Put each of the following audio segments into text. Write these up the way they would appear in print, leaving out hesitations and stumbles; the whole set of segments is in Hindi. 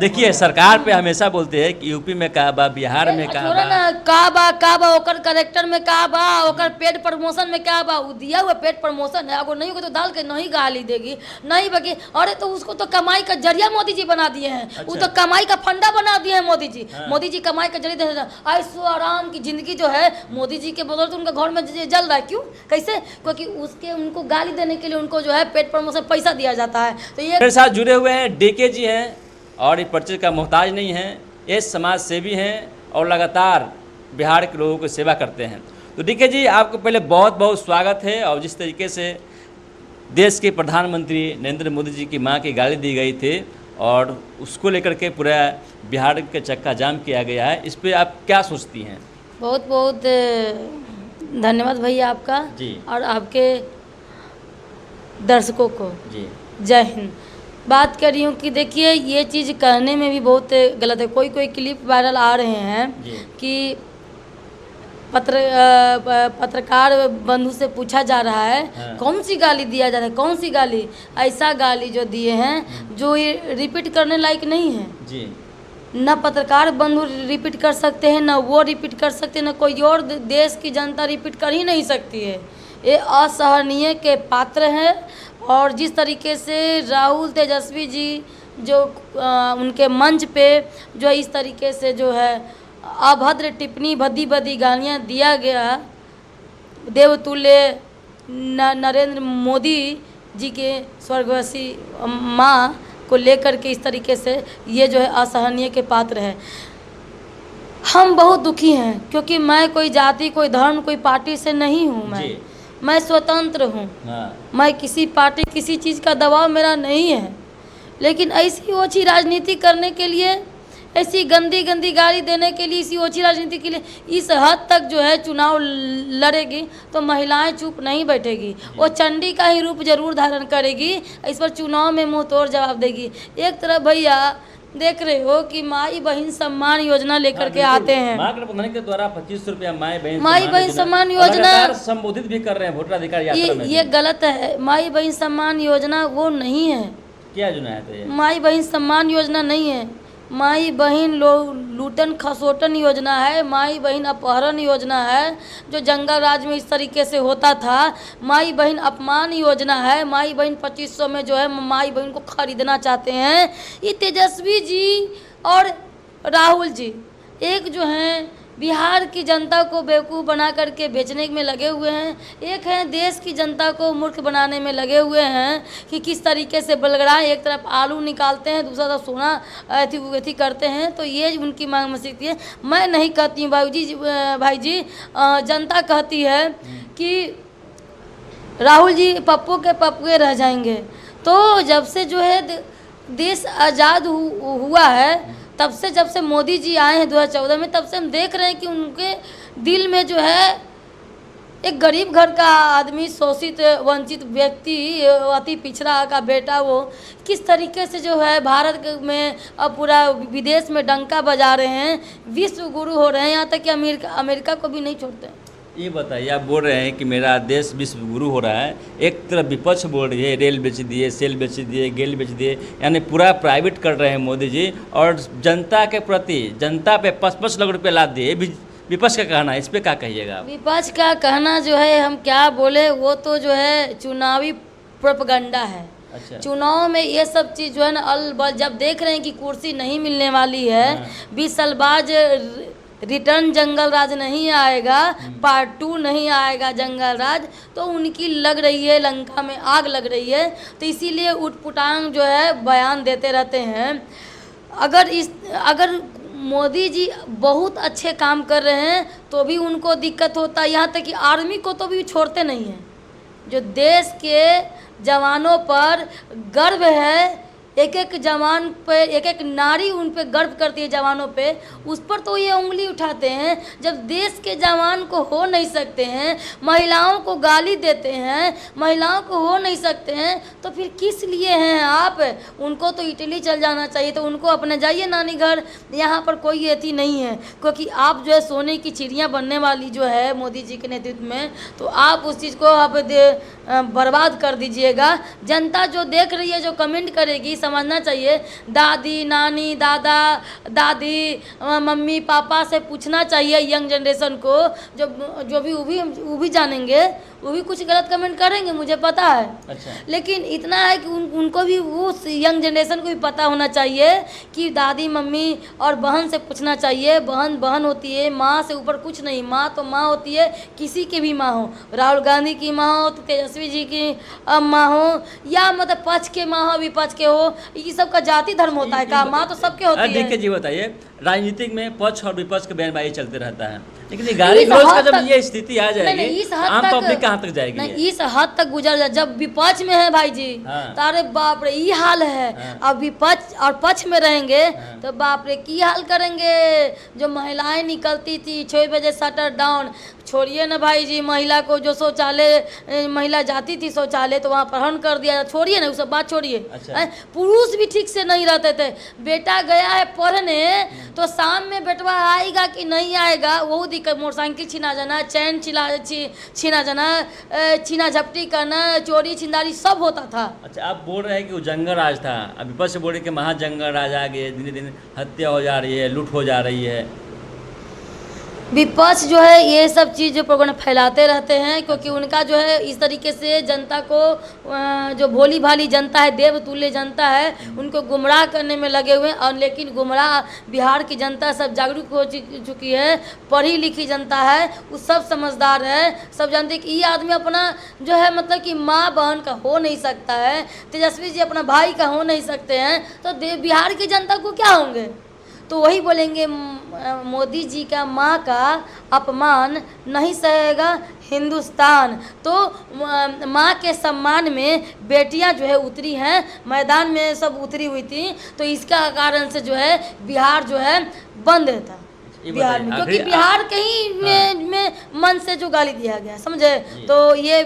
देखिए सरकार पे हमेशा बोलते हैं कि यूपी में का बा, बिहार में का छोड़ा बा। ना का बा ओकर करेक्टर में का बा, ओकर पेड प्रमोशन में क्या बा, वो दिया हुआ पेड प्रमोशन है, अगर नहीं होगा तो डाल के नहीं गाली देगी, नहीं बगी। अरे तो उसको तो कमाई का जरिया मोदी जी बना दिए हैं, वो तो कमाई का फंडा बना दिए हैं मोदी जी। मोदी जी कमाई का जरिया, ऐशो आराम की जिंदगी जो है मोदी जी के बदौलत उनका घर में जल रहा है। क्यों, कैसे? क्योंकि उसके उनको गाली देने के लिए उनको जो है पेड प्रमोशन पैसा दिया जाता है। तो ये मेरे साथ जुड़े हुए हैं डीके जी हैं, और ये परिचय का मोहताज नहीं हैं, ये समाज सेवी हैं और लगातार बिहार के लोगों की सेवा करते हैं। तो डीके जी, आपको पहले बहुत बहुत स्वागत है। और जिस तरीके से देश के प्रधानमंत्री नरेंद्र मोदी जी की मां की गाली दी गई थी और उसको लेकर के पूरा बिहार के चक्का जाम किया गया है, इस पर आप क्या सोचती हैं? बहुत बहुत धन्यवाद भैया आपका जी। और आपके दर्शकों को जी जय हिंद। बात कर रही हूँ कि देखिए ये चीज़ कहने में भी बहुत गलत है। कोई कोई क्लिप वायरल आ रहे हैं जी। कि पत्रकार बंधु से पूछा जा रहा है हाँ। कौन सी गाली दिया जा रहा है, कौन सी गाली, ऐसा गाली जो दिए हैं जो ये रिपीट करने लायक नहीं है। जी। न पत्रकार बंधु रिपीट कर सकते हैं, न वो रिपीट कर सकते हैं, न कोई और देश की जनता रिपीट कर ही नहीं सकती है। ये असहनीय के पात्र हैं। और जिस तरीके से राहुल तेजस्वी जी जो उनके मंच पे जो इस तरीके से जो है अभद्र टिप्पणी, भद्दी भद्दी गालियाँ दिया गया देवतुल्य नरेंद्र मोदी जी के स्वर्गवासी माँ को लेकर के, इस तरीके से ये जो है असहनीय के पात्र है। हम बहुत दुखी हैं क्योंकि मैं कोई जाति, कोई धर्म, कोई पार्टी से नहीं हूँ। मैं स्वतंत्र हूँ। हाँ। मैं किसी पार्टी, किसी चीज़ का दबाव मेरा नहीं है। लेकिन ऐसी ओछी राजनीति करने के लिए, ऐसी गंदी गंदी गाली देने के लिए, इसी ओछी राजनीति के लिए इस हद तक जो है चुनाव लड़ेगी तो महिलाएं चुप नहीं बैठेगी। वो चंडी का ही रूप जरूर धारण करेगी, इस पर चुनाव में मुंह तोड़ जवाब देगी। एक तरफ भैया देख रहे हो कि माई बहन सम्मान योजना लेकर के आते हैं। मां के प्रधान के द्वारा 2500 रुपया माई बहन सम्मान योजना संबोधित भी कर रहे हैं वोटर अधिकार यात्रा में। ये गलत है। माई बहन सम्मान योजना वो नहीं है। क्या योजना है? तो ये माई बहन सम्मान योजना नहीं है। माई बहन लूटन खसोटन योजना है। माई बहन अपहरण योजना है जो जंगल राज में इस तरीके से होता था। माई बहन अपमान योजना है। माई बहन 2500 में जो है माई बहन को खरीदना चाहते हैं। ये तेजस्वी जी और राहुल जी एक जो हैं बिहार की जनता को बेवकूफ़ बना करके बेचने में लगे हुए हैं, एक हैं देश की जनता को मूर्ख बनाने में लगे हुए हैं कि किस तरीके से बलगड़ाएं। एक तरफ आलू निकालते हैं, दूसरा तरफ सोना ऐथी करते हैं। तो ये उनकी मांग मसीती है। मैं नहीं कहती हूँ भाई जी, जनता कहती है कि राहुल जी पप्पू के पप्पुए रह जाएंगे। तो जब से जो है देश आज़ाद हुआ है, तब से जब से मोदी जी आए हैं 2014 में, तब से हम देख रहे हैं कि उनके दिल में जो है एक गरीब घर का आदमी, शोषित वंचित व्यक्ति, अति पिछड़ा का बेटा, वो किस तरीके से जो है भारत में अब पूरा विदेश में डंका बजा रहे हैं, विश्व गुरु हो रहे हैं, यहाँ तक कि अमेरिका को भी नहीं छोड़ते हैं। ये बताइए, आप बोल रहे हैं कि मेरा देश विश्व गुरु हो रहा है, एक तरफ विपक्ष बोल रही है रेल बेच दिए, सेल बेच दिए, गेल बेच दिए, यानी पूरा प्राइवेट कर रहे हैं मोदी जी, और जनता के प्रति, जनता पे 5-5 लाख रुपये लाद दिए। विपक्ष का कहना है, इस पर क्या कहिएगा आप? विपक्ष का कहना जो है हम क्या बोले, वो तो जो है चुनावी प्रोपगंडा है। अच्छा। चुनाव में ये सब चीज़ जो है ना जब देख रहे हैं कि कुर्सी नहीं मिलने वाली है, 20 साल बाद रिटर्न जंगल राज नहीं आएगा, पार्ट 2 नहीं आएगा जंगल राज, तो उनकी लग रही है लंका में आग लग रही है। तो इसीलिए उटपुटांग जो है बयान देते रहते हैं। अगर मोदी जी बहुत अच्छे काम कर रहे हैं तो भी उनको दिक्कत होता है, यहाँ तक कि आर्मी को तो भी छोड़ते नहीं हैं। जो देश के जवानों पर गर्व है, एक एक जवान पे, एक एक नारी उन पे गर्व करती है जवानों पे, उस पर तो ये उंगली उठाते हैं। जब देश के जवान को हो नहीं सकते हैं, महिलाओं को गाली देते हैं, महिलाओं को हो नहीं सकते हैं, तो फिर किस लिए हैं आप? उनको तो इटली चल जाना चाहिए, तो उनको अपने जाइए नानी घर, यहाँ पर कोई एथी नहीं है। क्योंकि आप जो है सोने की चिड़िया बनने वाली जो है मोदी जी के नेतृत्व में, तो आप उस चीज़ को आप बर्बाद कर दीजिएगा। जनता जो देख रही है, जो कमेंट करेगी, समझना चाहिए। दादी नानी दादा दादी मम्मी पापा से पूछना चाहिए यंग जनरेशन को, जो भी वो भी जानेंगे, वो भी कुछ गलत कमेंट करेंगे, मुझे पता है। अच्छा। लेकिन इतना है कि उनको भी उस यंग जनरेशन को भी पता होना चाहिए कि दादी मम्मी और बहन से पूछना चाहिए। बहन बहन होती है, माँ से ऊपर कुछ नहीं। माँ तो माँ होती है, किसी की भी माँ हो, राहुल गांधी की माँ हो तो तेजस्वी जी की माँ हो, या मतलब पक्ष के माँ हो विपक्ष के हो, ये सब का जाति धर्म होता है का? माँ तो सबके होती है। देखिए जी, बताइए, राजनीतिक में पक्ष और विपक्ष का बयानबाजी चलते रहता है, लेकिन ये गाली गलौज का जब ये स्थिति आ जाएगी, आम पब्लिक कहाँ तक जाएगी? नहीं, इस हद तक गुजर जाए। जब विपक्ष में है भाई जी, तो अरे बाप रे ये हाल है। अब विपक्ष और पक्ष में रहेंगे तो बाप रे की हाल करेंगे। जो महिलाएं निकलती थी 6 बजे शटर डाउन, छोड़िए ना भाई जी, महिला को जो शौचालय महिला जाती थी शौचालय तो वहाँ अपहरण कर दिया, छोड़िए ना, वो सब बात छोड़िए। अच्छा। पुरुष भी ठीक से नहीं रहते थे। बेटा गया है पढ़ने तो शाम में बेटवा आएगा कि नहीं आएगा, वो दिक्कत। मोटरसाइकिल छीना जाना, चैन छीना जाना, छीना झपटी करना, चोरी छिंदारी सब होता था। अच्छा, आप बोल रहे हैं कि वो जंगल राज था, अब विपक्ष बोल रहे कि महा जंगल राज आ गए, दिन दिन हत्या हो जा रही है, लूट हो जा रही है। विपक्ष जो है ये सब चीज़ जो प्रोग्राम फैलाते रहते हैं, क्योंकि उनका जो है इस तरीके से जनता को, जो भोली भाली जनता है, देव तुल्य जनता है, उनको गुमराह करने में लगे हुए हैं। और लेकिन गुमराह बिहार की जनता सब जागरूक हो चुकी है, पढ़ी लिखी जनता है, वो सब समझदार है, सब जानते हैं कि ये आदमी अपना जो है मतलब कि माँ बहन का हो नहीं सकता है, तेजस्वी जी अपना भाई का हो नहीं सकते हैं, तो बिहार की जनता को क्या होंगे? तो वही बोलेंगे मोदी जी का माँ का अपमान नहीं सहेगा हिंदुस्तान। तो माँ के सम्मान में बेटियां जो है उतरी हैं, मैदान में सब उतरी हुई थी, तो इसका कारण से जो है बिहार जो है बंद था बिहार में, क्योंकि बिहार के ही में मन से जो गाली दिया गया, समझे? तो ये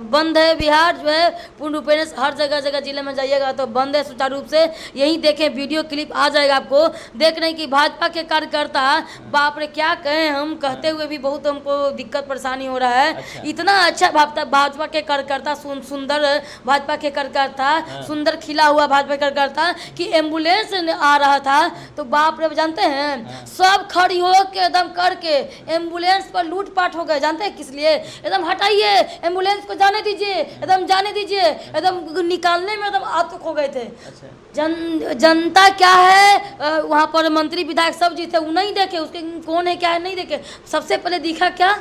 बंद है बिहार जो है पूर्ण रूपेण, हर जगह जगह जिले में जाइएगा तो बंद है सुचारू रूप से। यही देखें, वीडियो क्लिप आ जाएगा आपको, देख रहे हैं कि भाजपा के कार्यकर्ता, बाप रे क्या कहें हम, कहते हुए भी बहुत हमको दिक्कत परेशानी हो रहा है। अच्छा। इतना अच्छा भाजपा के कार्यकर्ता, सुंदर भाजपा के कार्यकर्ता, सुंदर खिला हुआ भाजपा कार्यकर्ता कि एम्बुलेंस आ रहा था तो बाप रे, जानते हैं सब खड़ी हो के एकदम करके एम्बुलेंस पर लूटपाट हो गए। जानते हैं किस लिए? एकदम हटाइए एम्बुलेंस को, जाने दीजिए, एकदम जाने दीजिए, एकदम निकालने में एकदम आतुक हो गए थे। अच्छा। जनता क्या है, वहाँ पर मंत्री विधायक सब जी थे, वो नहीं देखे उसके कौन है क्या है, नहीं देखे। सबसे पहले दिखा क्या?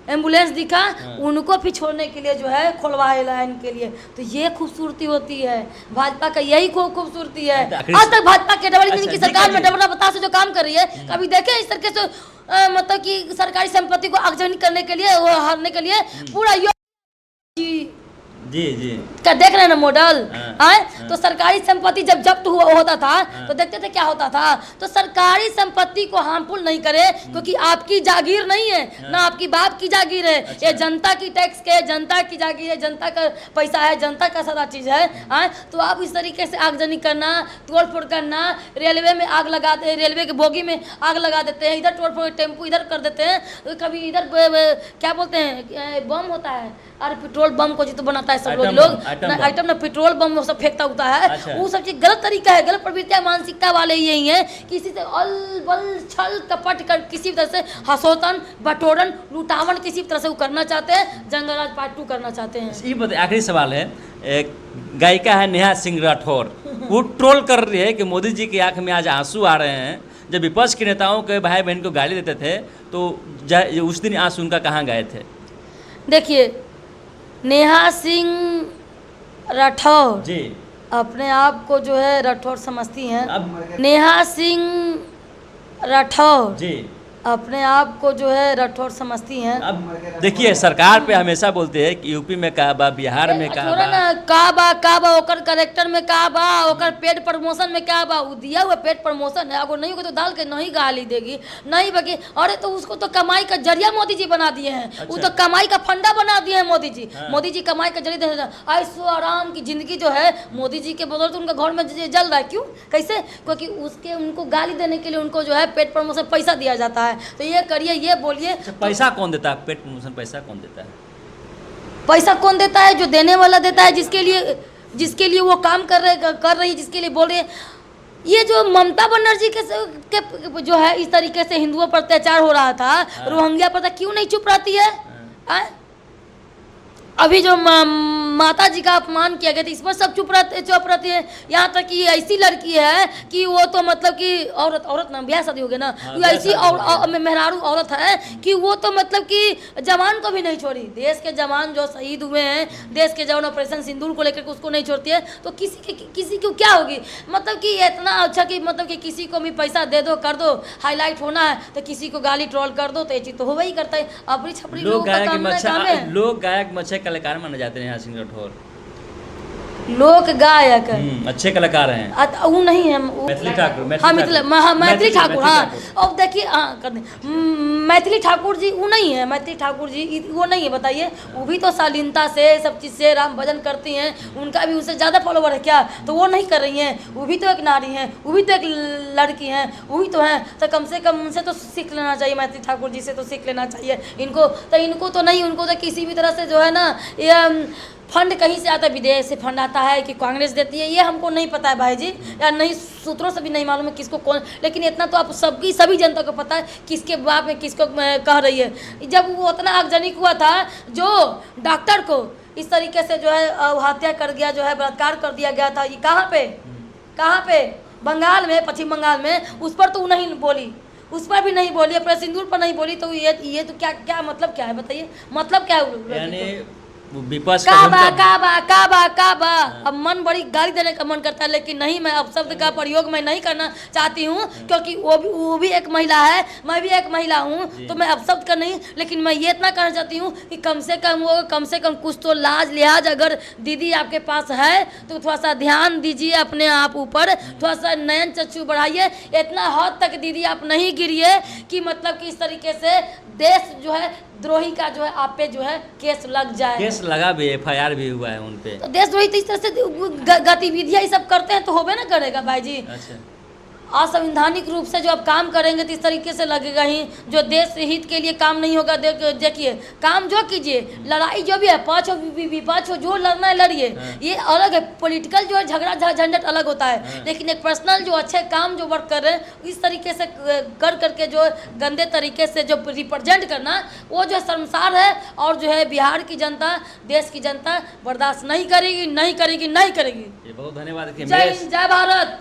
एम्बुलेंस दिखा। उनको भी छोड़ने के लिए जो है खुलवाए लाइन के लिए। तो ये खूबसूरती होती है भाजपा का, यही खूबसूरती है। आज तक भाजपा के डबल इंजन की सरकार में डबरा बतास जो काम कर रही है, कभी देखे इस तरीके से मतलब कि सरकारी संपत्ति को आगजनी करने के लिए, वो हारने के लिए पूरा जी जी क्या देख रहे हैं ना मॉडल। तो सरकारी संपत्ति जब जब्त होता था तो देखते थे क्या होता था। तो सरकारी संपत्ति को हार्मफुल नहीं करे, क्योंकि आपकी जागीर नहीं है, ना आपकी बाप की जागीर है। अच्छा। ये जनता की टैक्स के, जनता की जागीर है, जनता का पैसा है, जनता का सारा चीज है। तो आप इस तरीके से आगजनी करना, तोड़ फोड़ करना, रेलवे में आग लगा दे, रेलवे के बोगी में आग लगा देते हैं, इधर तोड़ फोड़, टेम्पू इधर कर देते हैं, कभी इधर क्या बोलते हैं बम होता है, और पेट्रोल बम को जितना बनाता है सब लोग आइटम ना पेट्रोल बम वो सब फेंकता होता है। अच्छा। वो सब चीज गलत तरीका है, गलत प्रवृत्तियां, मानसिकता वाले यही है। किसी से अल बल छल कपट कर किसी भी तरह से हसोतन बटोरन लुटावन किसी भी तरह से वो करना चाहते हैं, जंगल राज पार्ट 2 करना चाहते हैं। ये बताइए, आखिरी सवाल है, एक गायिका है नेहा सिंह राठौर, वो ट्रोल कर रही है कि मोदी जी की आंख में आज आंसू आ रहे हैं। जब विपक्ष के नेताओं के भाई बहन को गाली देते थे तो उस दिन आंसू उनका कहाँ गए थे? देखिए, नेहा सिंह राठौर जी अपने आप को जो है राठौर समझती हैं। अब नेहा सिंह राठौर जी अपने आप को जो है राठौर समझती हैं। अब देखिए, सरकार पे हमेशा बोलते हैं कि यूपी में कहा बा, बिहार में कहा बा, ना का बा ओकर करेक्टर में का बा, ओकर पेड प्रमोशन में क्या बा, वो दिया हुआ पेड प्रमोशन है। अगर नहीं होगा तो डाल के नहीं गाली देगी, नहीं बगी। अरे तो उसको तो कमाई का जरिया मोदी जी बना दिए हैं। अच्छा। वो तो कमाई का फंडा बना दिए हैं मोदी जी। मोदी जी कमाई का जरिया, ऐशो आराम की जिंदगी जो है मोदी जी के बदौलत उनका घर में जल रहा है। क्यों? कैसे? क्योंकि उसके उनको गाली देने के लिए उनको जो है पेड प्रमोशन पैसा दिया जाता है। तो ये करिए, ये बोलिए। पैसा कौन देता है? पेड प्रमोशन पैसा कौन देता है? पैसा कौन देता है? जो देने वाला देता है, जिसके लिए जिसके लिए वो काम कर रही है, जिसके लिए बोल रही है। ये जो ममता बनर्जी के जो है इस तरीके से हिंदुओं पर अत्याचार हो रहा था, रोहिंग्या पर, क्यों नहीं चुप रहती है? अभी जो माता जी का अपमान किया गया था, इस पर सब चुप रहती है। यहाँ तक कि ऐसी लड़की है कि वो तो मतलब कि औरत ना, ब्याह शादी हो गया ना, ऐसी मेहरारू औरत है कि वो तो मतलब कि जवान को भी नहीं छोड़ी। देश के जवान जो शहीद हुए हैं, देश के जवान ऑपरेशन सिंदूर को लेकर उसको नहीं छोड़ती है, तो किसी को क्या होगी? मतलब कि इतना अच्छा कि मतलब कि किसी को भी पैसा दे दो, कर दो, हाईलाइट होना है तो किसी को गाली ट्रोल कर दो, तो ये चीज तो हो ही करता है। अपनी छपड़ी लोग गायक मच्छे कलाकार माने जाते हैं यहाँ सिंह राठौर, लोक गायक अच्छे कलाकार हैं। वो नहीं है मैथिली ठाकुर, मैथिली ठाकुर, हाँ। अब देखिए, हाँ कर दें, मैथिली ठाकुर जी वो नहीं है, मैथिली ठाकुर जी वो नहीं है, बताइए। वो भी तो शालीनता से सब चीज़ से राम भजन करती हैं, उनका भी उनसे ज़्यादा फॉलोवर है क्या? तो वो नहीं कर रही हैं, वो भी तो एक नारी हैं, वो भी तो एक लड़की हैं, वो भी तो हैं। तो कम से कम उनसे तो सीख लेना चाहिए, मैथिली ठाकुर जी से तो सीख लेना चाहिए। इनको तो नहीं, उनको तो किसी भी तरह से जो है ना, ये फंड कहीं से आता है, विदेश से फंड आता है कि कांग्रेस देती है, ये हमको नहीं पता है भाई जी, या नहीं सूत्रों से भी नहीं मालूम है किसको कौन, लेकिन इतना तो आप सभी जनता को पता है किसके बाप में किसको कह रही है। जब वो उतना आगजनिक हुआ था, जो डॉक्टर को इस तरीके से जो है हत्या कर दिया, जो है बलात्कार कर दिया गया था, ये कहाँ पे? बंगाल में, पश्चिम बंगाल में। उस पर तो वो नहीं बोली, उस पर भी नहीं बोली, अपने सिंदूर पर नहीं बोली। तो ये तो क्या मतलब क्या है, बताइए? मतलब क्या है? विपक्ष काबा। अब मन बड़ी गाली देने का मन करता है, लेकिन नहीं, मैं अब शब्द का प्रयोग मैं नहीं करना चाहती हूँ, क्योंकि वो भी एक महिला है, मैं भी एक महिला हूँ, तो मैं अब शब्द का नहीं, लेकिन मैं ये इतना कहना चाहती हूँ कि कम से कम कुछ तो लाज लिहाज अगर दीदी आपके पास है तो थोड़ा सा ध्यान दीजिए अपने आप ऊपर, थोड़ा सा नयन चक्षु बढ़ाइए। इतना हद तक दीदी आप नहीं गिरिए कि मतलब कि इस तरीके से देश जो है द्रोही का जो है आप पे जो है केस लग जाए। केस लगा भी, FIR भी हुआ है उन पे। तो देशद्रोही तो इस तरह से गतिविधियां ये सब करते हैं तो होबे ना करेगा भाई जी। अच्छा, असंवैधानिक रूप से जो अब काम करेंगे तो इस तरीके से लगेगा ही, जो देश हित के लिए काम नहीं होगा। देखिए, काम जो कीजिए, लड़ाई जो भी है, पक्ष विपक्ष जो लड़ना है लड़िए, ये अलग है। पॉलिटिकल जो है झगड़ा झंझट अलग होता है, लेकिन एक पर्सनल जो अच्छे काम जो वर्क कर रहे हैं, इस तरीके से करके जो गंदे तरीके से जो रिप्रेजेंट करना, वो जो शर्मसार है। और जो है बिहार की जनता, देश की जनता बर्दाश्त नहीं करेगी। ये बहुत धन्यवाद। जय हिंद, जय भारत।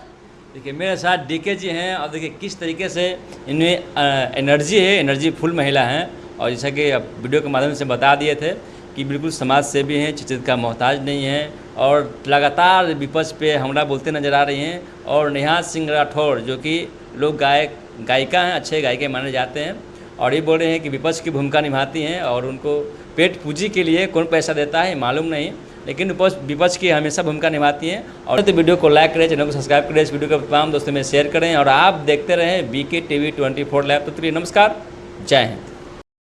देखिए, मेरे साथ DK जी हैं, और देखिए किस तरीके से इनमें एनर्जी फुल महिला हैं, और जैसा कि अब वीडियो के माध्यम से बता दिए थे कि बिल्कुल समाज सेवी हैं, चीज़ का मोहताज नहीं है, और लगातार विपक्ष पे हमला बोलते नजर आ रही हैं। और नेहा सिंह राठौर जो कि लोग गायिका हैं, अच्छे गायिका माने जाते हैं, और ये बोल रहे हैं कि विपक्ष की भूमिका निभाती हैं, और उनको पेट पूंजी के लिए कौन पैसा देता है मालूम नहीं, लेकिन विपक्ष की हमेशा भूमिका निभाती हैं। और तो वीडियो को लाइक करें, चैनल को सब्सक्राइब करें, इस वीडियो को तमाम दोस्तों में शेयर करें, और आप देखते रहें BK TV 24 लाइव। तो नमस्कार, जय हिंद।